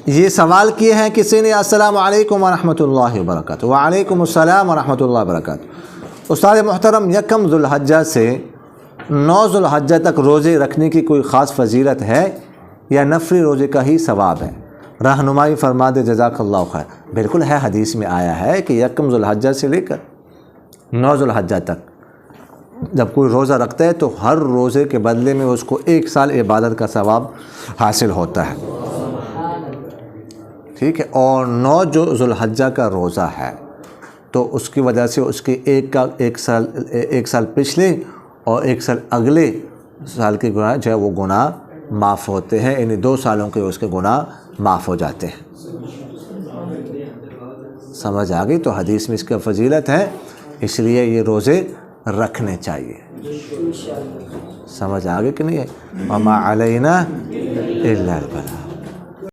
یہ سوال کیے ہیں کسی نے، السلام علیکم ورحمۃ اللہ وبرکاتہ۔ وعلیکم السلام ورحمۃ اللہ وبرکاتہ۔ استاد محترم، یکم ذو الحجہ سے 9 ذو الحجہ تک روزے رکھنے کی کوئی خاص فضیلت ہے یا نفلی روزے کا ہی ثواب ہے؟ رہنمائی فرما دے، جزاک اللہ خیر۔ بالکل ہے، حدیث میں آیا ہے کہ یکم ذو الحجہ سے لے کر 9 ذو الحجہ تک جب کوئی روزہ رکھتا ہے تو ہر روزے کے بدلے میں اس کو 1 سال عبادت کا ثواب حاصل ہوتا ہے، ٹھیک ہے۔ اور 9 جو ذو الحجہ کا روزہ ہے تو اس کی وجہ سے اس کے ایک سال پچھلے اور 1 سال اگلے سال کے گناہ جو ہے وہ گناہ معاف ہوتے ہیں، یعنی 2 سالوں کے اس کے گناہ معاف ہو جاتے ہیں۔ سمجھ آ گئی؟ تو حدیث میں اس کا فضیلت ہے، اس لیے یہ روزے رکھنے چاہیے۔ سمجھ آ گئی کہ نہیں ہے؟ وما علینا الا البلاغ۔